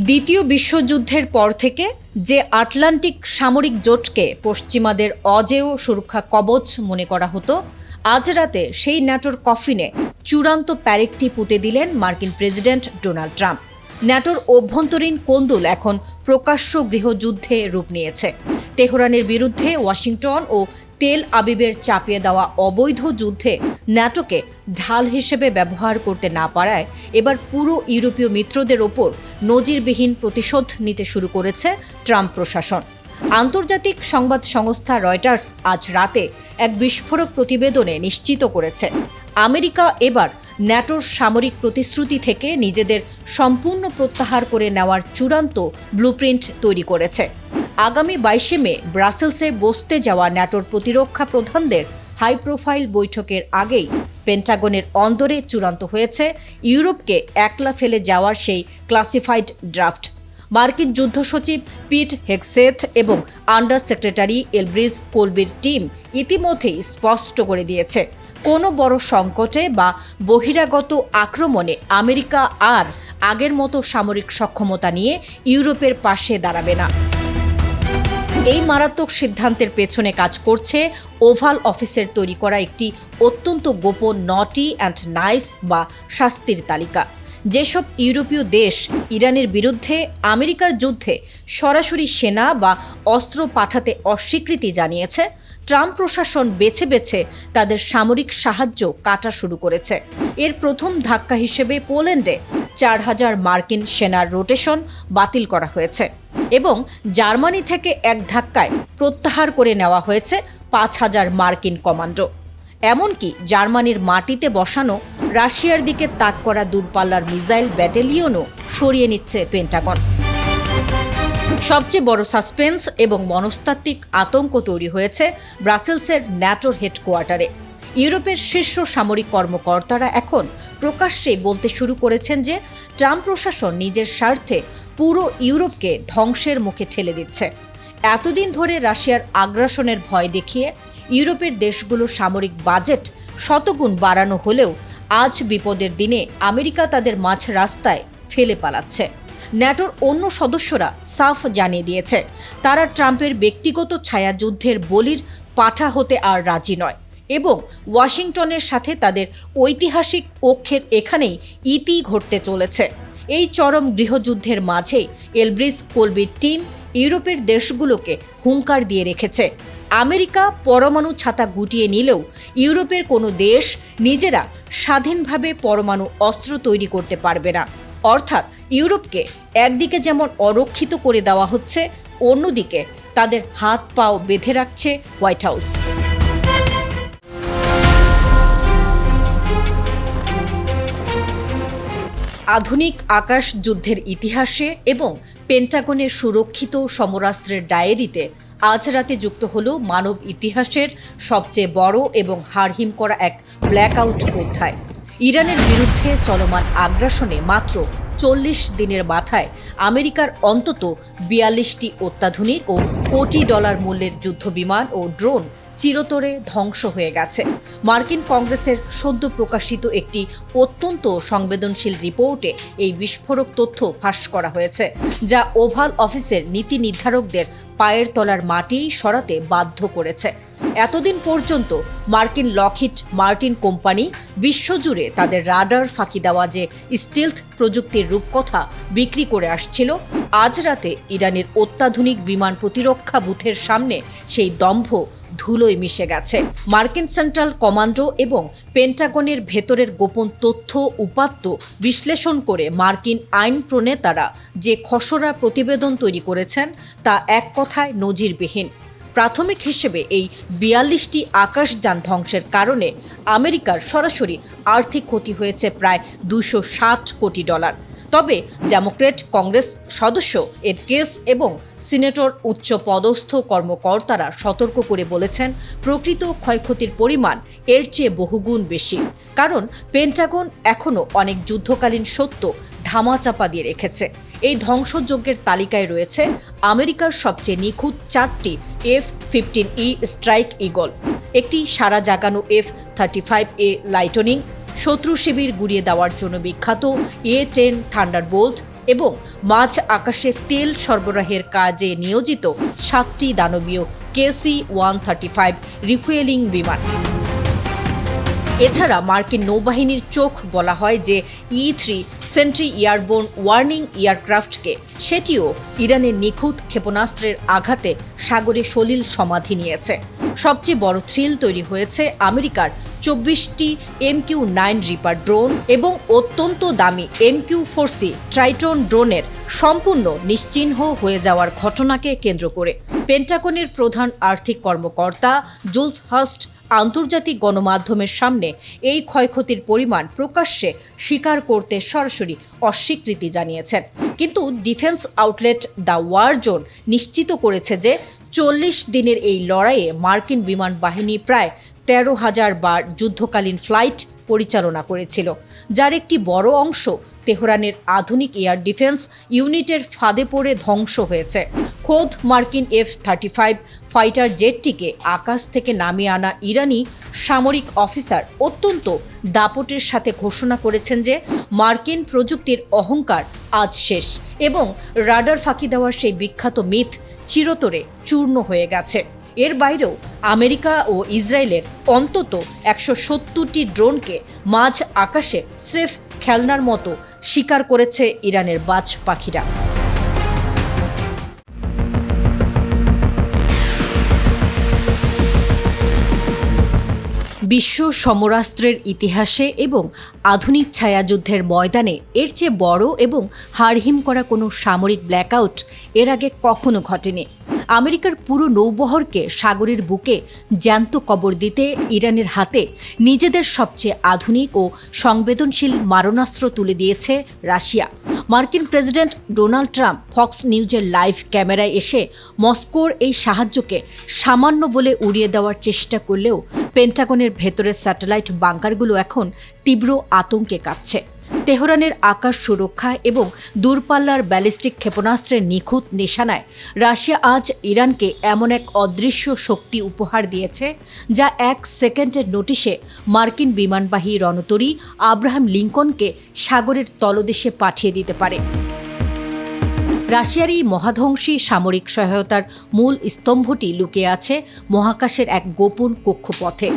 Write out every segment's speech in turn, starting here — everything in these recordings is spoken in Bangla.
দ্বিতীয় বিশ্বযুদ্ধের পর থেকে যে আটলান্টিক সামরিক জোটকে পশ্চিমাদের অজেয় সুরক্ষা কবচ মনে করা হতো, আজ রাতে সেই ন্যাটোর কফিনে চূড়ান্ত প্যারেকটি পুঁতে দিলেন মার্কিন প্রেসিডেন্ট ডোনাল্ড ট্রাম্প। ন্যাটোর অভ্যন্তরীণ কোন্দল এখন প্রকাশ্য গৃহযুদ্ধে রূপ নিয়েছে। তেহরানের বিরুদ্ধে ওয়াশিংটন ও তেল আবিবের চাপিয়ে দেওয়া অবৈধ যুদ্ধে ন্যাটোকে ঢাল হিসেবে ব্যবহার করতে না পারায় এবার পুরো ইউরোপীয় মিত্রদের ওপর নজিরবিহীন প্রতিশোধ নিতে শুরু করেছে ট্রাম্প প্রশাসন। আন্তর্জাতিক সংবাদ সংস্থা রয়টার্স আজ রাতে এক বিস্ফোরক প্রতিবেদনে নিশ্চিত করেছে, আমেরিকা এবার ন্যাটোর সামরিক প্রতিশ্রুতি থেকে নিজেদের সম্পূর্ণ প্রত্যাহার করে নেওয়ার চূড়ান্ত ব্লুপ্রিন্ট তৈরি করেছে। আগামী 22 মে ব্রাসেলসে বসতে যাওয়া ন্যাটোর প্রতিরক্ষা প্রধানদের হাই প্রোফাইল বৈঠকের আগেই পেন্টাগনের অন্দরে চূড়ান্ত হয়েছে ইউরোপকে একলা ফেলে যাওয়ার সেই ক্লাসিফাইড ড্রাফট। মার্কিন যুদ্ধ সচিব পিট হেগসেথ এবং আন্ডার সেক্রেটারি এলব্রিজ কোলবির টিম ইতিমধ্যেই স্পষ্ট করে দিয়েছে, কোনো বড় সংকটে বা বহিরাগত আক্রমণে আমেরিকা আর আগের মতো সামরিক সক্ষমতা নিয়ে ইউরোপের পাশে দাঁড়াবে না। এই মারাত্মক সিদ্ধান্তের পেছনে কাজ করছে ওভাল অফিসের তৈরি করা একটি অত্যন্ত গোপন নটি অ্যান্ড নাইস বা শাস্তির তালিকা। যেসব ইউরোপীয় দেশ ইরানের বিরুদ্ধে আমেরিকার যুদ্ধে সরাসরি সেনা বা অস্ত্র পাঠাতে অস্বীকৃতি জানিয়েছে, ট্রাম্প প্রশাসন বেছে বেছে তাদের সামরিক সাহায্য কাটা শুরু করেছে। এর প্রথম ধাক্কা হিসেবে পোল্যান্ডে 4000 মার্কিন সেনার রোটেশন বাতিল করা হয়েছে এবং জার্মানি থেকে এক ধাক্কায় প্রত্যাহার করে নেওয়া হয়েছে 5000 মার্কিন কমান্ডো। এমনকি জার্মানির মাটিতে বসানো রাশিয়ার দিকে তাক করা দূরপাল্লার মিসাইল ব্যাটালিয়নও সরিয়ে নিচ্ছে পেন্টাগন। সবচেয়ে বড় সাসপেন্স এবং মনস্তাত্ত্বিক আতঙ্ক তৈরি হয়েছে ব্রাসেলসের ন্যাটোর হেডকোয়ার্টারে। ইউরোপের শীর্ষ সামরিক কর্মকর্তারা এখন প্রকাশ্যে বলতে শুরু করেছেন যে ট্রাম্প প্রশাসন নিজের স্বার্থে পুরো ইউরোপকে ধ্বংসের মুখে ঠেলে দিচ্ছে। এতদিন ধরে রাশিয়ার আগ্রাসনের ভয় দেখিয়ে ইউরোপের দেশগুলোর সামরিক বাজেট শতগুণ বাড়ানো হলেও আজ বিপদের দিনে আমেরিকা তাদের মাঝ রাস্তায় ফেলে পালাচ্ছে। ন্যাটোর অন্য সদস্যরা সাফ জানিয়ে দিয়েছে, তারা ট্রাম্পের ব্যক্তিগত ছায়াযুদ্ধের বলির পাঠা হতে আর রাজি নয় এবং ওয়াশিংটনের সাথে তাদের ঐতিহাসিক ঐক্যের এখানেই ইতি ঘটতে চলেছে। এই চরম গৃহযুদ্ধের মাঝেই এলব্রিজ কোলবির টিম ইউরোপের দেশগুলোকে হুঙ্কার দিয়ে রেখেছে, আমেরিকা পরমাণু ছাতা গুটিয়ে নিলেও ইউরোপের কোনো দেশ নিজেরা স্বাধীনভাবে পরমাণু অস্ত্র তৈরি করতে পারবে না। অর্থাৎ ইউরোপকে একদিকে যেমন অরক্ষিত করে দেওয়া হচ্ছে, অন্যদিকে তাদের হাত পাও বেঁধে রাখছে হোয়াইট হাউস। আধুনিক আকাশ যুদ্ধের ইতিহাসে এবং পেন্টাগনের সুরক্ষিত সমরাস্ত্রের ডায়েরিতে আজ রাতে যুক্ত হলো মানব ইতিহাসের সবচেয়ে বড় এবং হাড়হিম করা এক ব্ল্যাকআউট অধ্যায়। ইরানের বিরুদ্ধে চলমান আগ্রাসনে মাত্র 40 দিনের মাথায় আমেরিকার অন্তত 42টি অত্যাধুনিক ও কোটি ডলার মূল্যের যুদ্ধবিমান ও ড্রোন চিরতরে ধ্বংস হয়ে গেছে। মার্কিন কংগ্রেসের সদ্য প্রকাশিত একটি অত্যন্ত সংবেদনশীল রিপোর্টে এই বিস্ফোরক তথ্য ফাঁস করা হয়েছে, যা ওভাল অফিসের নীতি নির্ধারকদের পায়ের তলার মাটি সরাতে বাধ্য করেছে। এতদিন পর্যন্ত মার্কিন লকহিড মার্টিন কোম্পানি বিশ্বজুড়ে তাদের রাডার ফাঁকি দেওয়া যে স্টিলথ প্রযুক্তির রূপকথা বিক্রি করে আসছিল, আজ রাতে ইরানের অত্যাধুনিক বিমান প্রতিরক্ষা বুথের সামনে সেই দম্ভ ধুলোয় মিশে গেছে। মার্কিন সেন্ট্রাল কমান্ডো এবং পেন্টাগনের ভেতরের গোপন তথ্য উপাত্ত বিশ্লেষণ করে মার্কিন আইন প্রণেতারা যে খসড়া প্রতিবেদন তৈরি করেছেন তা এক কথায় নজিরবিহীন। প্রাথমিক হিসেবে এই 42টি আকাশযান ধ্বংসের কারণে আমেরিকার সরাসরি আর্থিক ক্ষতি হয়েছে প্রায় $260 কোটি। তবে ডেমোক্র্যাট কংগ্রেস সদস্য এড কেস এবং সিনেটর উচ্চ পদস্থ কর্মকর্তারা সতর্ক করে বলেছেন, প্রকৃত ক্ষয়ক্ষতির পরিমাণ এর চেয়ে বহুগুণ বেশি, কারণ পেন্টাগন এখনও অনেক যুদ্ধকালীন সত্য ধামাচাপা দিয়ে রেখেছে। এই ধ্বংসযজ্ঞের তালিকায় রয়েছে আমেরিকার সবচেয়ে নিখুঁত 4টি F-15E স্ট্রাইক ইগল, একটি সারা জাগানো F-35A লাইটনিং, শত্রু শিবির গুড়িয়ে দেওয়ার জন্য বিখ্যাত A-10 থান্ডারবোল্ট এবং মাঝ আকাশে তেল সরবরাহের কাজে নিয়োজিত 7টি দানবীয় KC-135 রিফুয়েলিং বিমান। এছাড়া মার্কিন নৌবাহিনীর চোখ বলা হয় যে E-3 সেন্ট্রি এয়ারবোর্ন ওয়ার্নিং এয়ারক্রাফটকে সেটিও ইরানের নিখুঁত ক্ষেপণাস্ত্রের আঘাতে সাগরে সলিল সমাধি নিয়েছে। সবচেয়ে বড় থ্রিল তৈরি হয়েছে আমেরিকার 24টি MQ-9 রিপার ড্রোন এবং অত্যন্ত দামি MQ-4C ট্রাইটন ড্রোনের সম্পূর্ণ নিশ্চিহ্ন হয়ে যাওয়ার ঘটনাকে কেন্দ্র করে। পেন্টাগনের প্রধান আর্থিক কর্মকর্তা জুলস হাস্ট আন্তর্জাতিক গণমাধ্যমের সামনে এই ক্ষয়ক্ষতির পরিমাণ প্রকাশ্যে স্বীকার করতে সরাসরি অস্বীকৃতি জানিয়েছেন। কিন্তু defence outlet the war zone নিশ্চিত করেছে যে 40 দিনের এই লড়াইয়ে মার্কিন বিমান বাহিনী প্রায় 13,000 বার যুদ্ধকালীন ফ্লাইট পরিচালনা করেছিল, যার একটি বড় অংশ তেহরানের আধুনিক এয়ার ডিফেন্স ইউনিটের ফাঁদে পড়ে ধ্বংস হয়েছে। খোদ মার্কিন F-35 ফাইটার জেটটিকে আকাশ থেকে নামিয়ে আনা ইরানি সামরিক অফিসার অত্যন্ত দাপটের সাথে ঘোষণা করেছেন যে মার্কিন প্রযুক্তির অহংকার আজ শেষ এবং রাডার ফাঁকি দেওয়ার সেই বিখ্যাত মিথ চিরতরে চূর্ণ হয়ে গেছে। এর বাইরেও আমেরিকা ও ইসরায়েলের অন্তত 170টি ড্রোনকে মাঝ আকাশে স্রেফ খেলনার মতো শিকার করেছে ইরানের বাজ পাখিরা। বিশ্ব সমরাস্ত্রের ইতিহাসে এবং আধুনিক ছায়াযুদ্ধের ময়দানে এর চেয়ে বড় এবং হাড়হিম করা কোনো সামরিক ব্ল্যাকআউট এর আগে কখনো ঘটেনি। আমেরিকার পুরো নৌবহরকে সাগরের বুকে জ্যান্ত কবর দিতে ইরানের হাতে নিজেদের সবচেয়ে আধুনিক ও সংবেদনশীল মারণাস্ত্র তুলে দিয়েছে রাশিয়া। মার্কিন প্রেসিডেন্ট ডোনাল্ড ট্রাম্প ফক্স নিউজের লাইভ ক্যামেরায় এসে মস্কোর এই সাহায্যকে সামান্য বলে উড়িয়ে দেওয়ার চেষ্টা করলেও পেন্টাগনের ভেতরের স্যাটেলাইট বাংকারগুলো এখন তীব্র আতঙ্কে কাঁপছে। তেহরানের আকাশ সুরক্ষা এবং দূরপাল্লার ব্যালিস্টিক ক্ষেপণাস্ত্রের নিখুঁত নিশানায় রাশিয়া আজ ইরানকে এমন এক অদৃশ্য শক্তি উপহার দিয়েছে যা 1 সেকেন্ডের নোটিশে মার্কিন বিমানবাহী রণতরী আব্রাহাম লিঙ্কনকে সাগরের তলদেশে পাঠিয়ে দিতে পারে। রাশিয়ার এই মহাধ্বংসী সামরিক সহায়তার মূল স্তম্ভটি লুকিয়ে আছে মহাকাশের এক গোপন কক্ষপথে।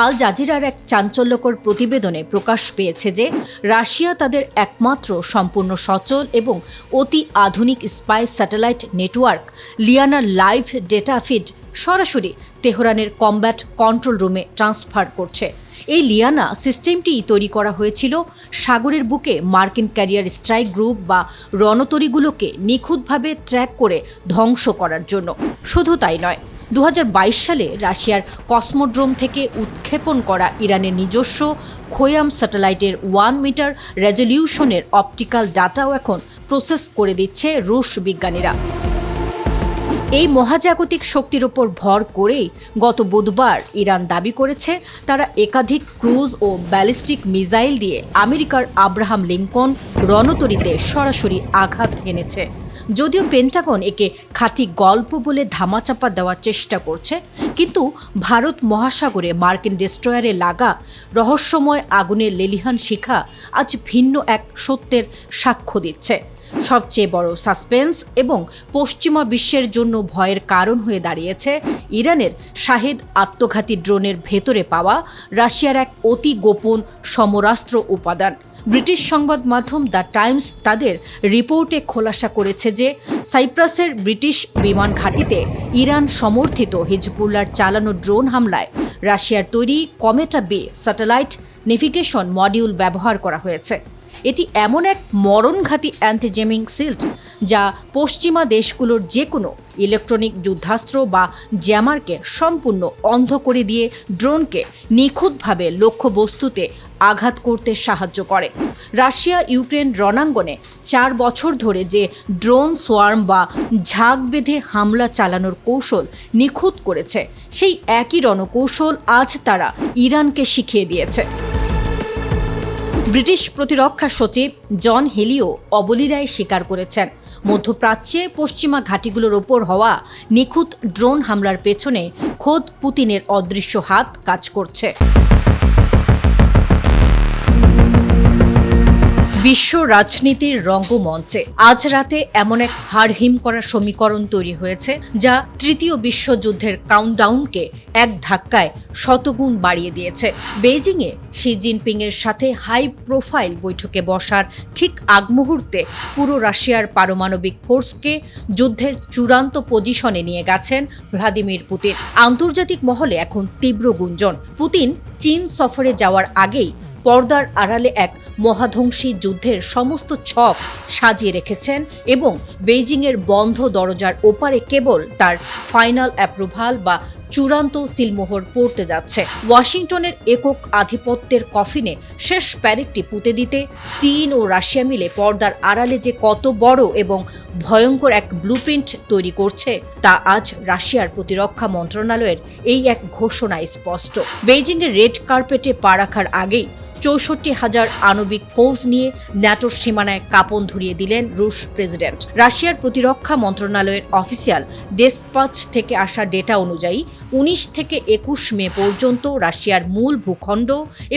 আল জাজিরার এক চাঞ্চল্যকর প্রতিবেদনে প্রকাশ পেয়েছে যে রাশিয়া তাদের একমাত্র সম্পূর্ণ সচল এবং অতি আধুনিক স্পাই স্যাটেলাইট নেটওয়ার্ক লিয়ানার লাইভ ডেটা ফিড সরাসরি তেহরানের কমব্যাট কন্ট্রোল রুমে ট্রান্সফার করছে। এই লিয়ানা সিস্টেমটি তৈরি করা হয়েছিল সাগরের বুকে মার্কিন ক্যারিয়ার স্ট্রাইক গ্রুপ বা রণতরীগুলোকে নিখুঁতভাবে ট্র্যাক করে ধ্বংস করার জন্য। শুধু তাই নয়, 2022 সালে রাশিয়ার কসমোড্রোম থেকে উৎক্ষেপণ করা ইরানের নিজস্ব খোয়াম স্যাটেলাইটের 1 মিটার রেজলিউশনের অপটিক্যাল ডাটাও এখন প্রসেস করে দিচ্ছে রুশ বিজ্ঞানীরা। এই মহাজাগতিক শক্তির ওপর ভর করেই গত বুধবার ইরান দাবি করেছে তারা একাধিক ক্রুজ ও ব্যালিস্টিক মিসাইল দিয়ে আমেরিকার আব্রাহাম লিঙ্কন রণতরীতে সরাসরি আঘাত হেনেছে। যদিও পেন্টাগন একে খাঁটি গল্প বলে ধামাচাপা দেওয়ার চেষ্টা করছে, কিন্তু ভারত মহাসাগরে মার্কিন ডেস্ট্রয়ারে লাগা রহস্যময় আগুনের লেলিহান শিখা আজ ভিন্ন এক সত্যের সাক্ষ্য দিচ্ছে। সবচেয়ে বড় সাসপেন্স এবং পশ্চিমা বিশ্বের জন্য ভয়ের কারণ হয়ে দাঁড়িয়েছে ইরানের শাহেদ আত্মঘাতী ড্রোনের ভেতরে পাওয়া রাশিয়ার এক অতি গোপন সমরাস্ত্র উপাদান। ব্রিটিশ সংবাদ মাধ্যম দ্য টাইমস তাদের রিপোর্টে খোলাসা করেছে যে সাইপ্রাসের ব্রিটিশ বিমান ঘাঁটিতে ইরান সমর্থিত হিজবুল্লাহর চালানো ড্রোন হামলায় রাশিয়ার তৈরি কমেটা বে স্যাটেলাইট নেভিগেশন মডিউল ব্যবহার করা হয়েছে। এটি এমন এক মরণঘাতী অ্যান্টিজেমিং সিল্ট যা পশ্চিমা দেশগুলোর যে কোনো ইলেকট্রনিক যুদ্ধাস্ত্র বা জ্যামারকে সম্পূর্ণ অন্ধ করে দিয়ে ড্রোনকে নিখুঁতভাবে লক্ষ্যবস্তুতে আঘাত করতে সাহায্য করে। রাশিয়া ইউক্রেন রণাঙ্গনে 4 বছর ধরে যে ড্রোন সোয়ার্ম বা ঝাঁক বেঁধে হামলা চালানোর কৌশল নিখুঁত করেছে, সেই একই রণকৌশল আজ তারা ইরানকে শিখিয়ে দিয়েছে। ব্রিটিশ প্রতিরক্ষা সচিব জন হেলিও অবলীলায় স্বীকার করেছেন, মধ্যপ্রাচ্যে পশ্চিমা ঘাঁটিগুলোর ওপর হওয়া নিখুঁত ড্রোন হামলার পেছনে খোদ পুতিনের অদৃশ্য হাত কাজ করছে। বিশ্ব রাজনীতির রঙ্গমঞ্চে আজ রাতে এমন এক হাড়হিম করা সমীকরণ তৈরি হয়েছে যা তৃতীয় বিশ্বযুদ্ধের কাউন্টডাউনকে এক ধাক্কায় শতগুণ বাড়িয়ে দিয়েছে। বেইজিংয়ে শি জিনপিংয়ের সাথে হাই প্রোফাইল বৈঠকে বসার ঠিক আগ মুহূর্তে পুরো রাশিয়ার পারমাণবিক ফোর্সকে যুদ্ধের চূড়ান্ত পজিশনে নিয়ে গেছেন ভ্লাদিমির পুতিন। আন্তর্জাতিক মহলে এখন তীব্র গুঞ্জন, পুতিন চীন সফরে যাওয়ার আগেই পর্দার আড়ালে এক মহাধ্বংসী যুদ্ধের সমস্ত ছক সাজিয়ে রেখেছেন এবং বেইজিংয়ের বন্ধ দরজার ওপারে কেবল তার ফাইনাল অ্যাপ্রুভাল বা চূড়ান্ত সিলমোহর পড়তে যাচ্ছে। ওয়াশিংটনের একক আধিপত্যের কফিনে শেষ প্যারেকটি পুঁতে দিতে চীন ও রাশিয়া মিলে পর্দার আড়ালে যে কত বড় এবং ভয়ঙ্কর এক ব্লুপ্রিন্ট তৈরি করছে তা আজ রাশিয়ার প্রতিরক্ষা মন্ত্রণালয়ের এই এক ঘোষণায় স্পষ্ট। বেইজিংয়ের রেড কার্পেটে পা রাখার আগেই ৬৪,০০০ আণবিক ফৌজ নিয়ে ন্যাটোর সীমানায় কাঁপন ধরিয়ে দিলেন রুশ প্রেসিডেন্ট। রাশিয়ার প্রতিরক্ষা মন্ত্রণালয়ের অফিসিয়াল ডেসপাচ থেকে আসা ডেটা অনুযায়ী ১৯ থেকে ২১ মে পর্যন্ত রাশিয়ার মূল ভূখণ্ড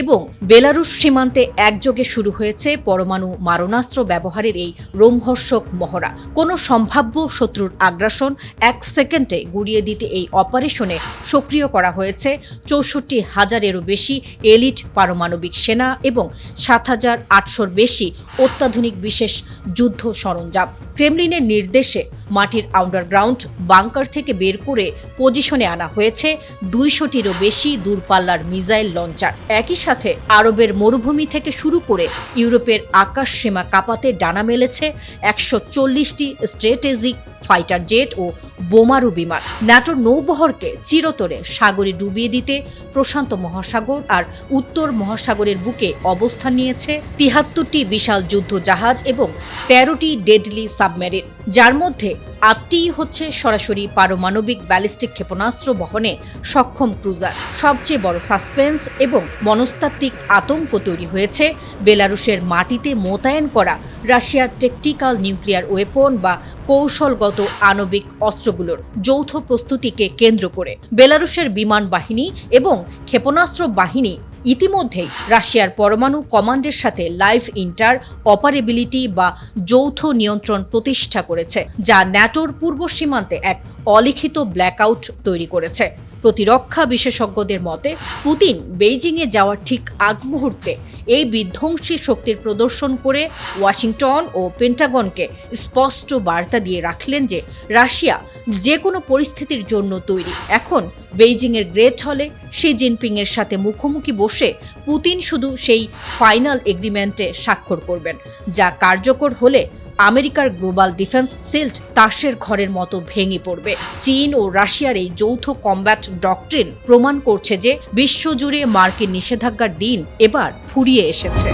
এবং বেলারুশ সীমান্তে একযোগে শুরু হয়েছে পরমাণু মারণাস্ত্র ব্যবহারের এই রোমহর্ষক মহড়া। কোনো সম্ভাব্য শত্রুর আগ্রাসন ১ সেকেন্ডে গুড়িয়ে দিতে এই অপারেশনে সক্রিয় করা হয়েছে ৬৪,০০০-এরও বেশি এলিট পারমাণবিক সেনা এবং ৭,৮০০-র বেশি অত্যাধুনিক বিশেষ যুদ্ধ সরঞ্জাম। ক্রেমলিনের নির্দেশে মাটির আন্ডারগ্রাউন্ড বাংকার থেকে বের করে পজিশনে আনা হয়েছে ২০০টিরও বেশি দূরপাল্লার মিসাইল লঞ্চার। একই সাথে আরবের মরুভূমি থেকে শুরু করে ইউরোপের আকাশ সীমা কাঁপাতে ডানা মেলেছে ১৪০টি স্ট্র্যাটেজিক ফাইটার জেট ও বোমারু বিমান। ন্যাটোর নৌবহরকে চিরতরে সাগরে ডুবিয়ে দিতে প্রশান্ত মহাসাগর আর উত্তর মহাসাগরের বুকে অবস্থান নিয়েছে ৭৩টি বিশাল যুদ্ধ জাহাজ এবং ১৩টি ডেডলি সাবমেরিন, যার মধ্যে ৮টিই হচ্ছে সরাসরি পারমাণবিক ব্যালিস্টিক ক্ষেপণাস্ত্র বহনে সক্ষম ক্রুজার। সবচেয়ে বড় সাসপেন্স এবং মনস্তাত্ত্বিক আতঙ্ক তৈরি হয়েছে বেলারুশের মাটিতে মোতায়েন করা রাশিয়ার টেকটিক্যাল নিউক্লিয়ার ওয়েপন বা কৌশলগত আণবিক অস্ত্রগুলোর যৌথ প্রস্তুতিকে কেন্দ্র করে। বেলারুশের বিমান বাহিনী এবং ক্ষেপণাস্ত্র বাহিনী ইতিমধ্যেই রাশিয়ার পরমাণু কমান্ডের সাথে লাইভ ইন্টার অপারেবিলিটি বা যৌথ নিয়ন্ত্রণ প্রতিষ্ঠা করেছে, যা ন্যাটোর পূর্ব সীমান্তে এক অলিখিত ব্ল্যাকআউট তৈরি করেছে। প্রতিরক্ষা বিশেষজ্ঞদের মতে পুতিন বেইজিংয়ে যাওয়ার ঠিক আগ মুহূর্তে এই বিধ্বংসী শক্তির প্রদর্শন করে ওয়াশিংটন ও পেন্টাগনকে স্পষ্ট বার্তা দিয়ে রাখলেন যে রাশিয়া যে কোনো পরিস্থিতির জন্য তৈরি। এখন বেইজিংয়ের গ্রেট হলে শি জিনপিংয়ের সাথে মুখোমুখি বসে পুতিন শুধু সেই ফাইনাল এগ্রিমেন্টে স্বাক্ষর করবেন, যা কার্যকর হলে আমেরিকার গ্লোবাল ডিফেন্স সিল্ড তাসের ঘরের মতো ভেঙে পড়বে। চীন ও রাশিয়ার এই যৌথ কমব্যাট ডক্ট্রিন প্রমাণ করছে যে বিশ্বজুড়ে মার্কিন নিষেধাজ্ঞার দিন এবার ফুরিয়ে এসেছে।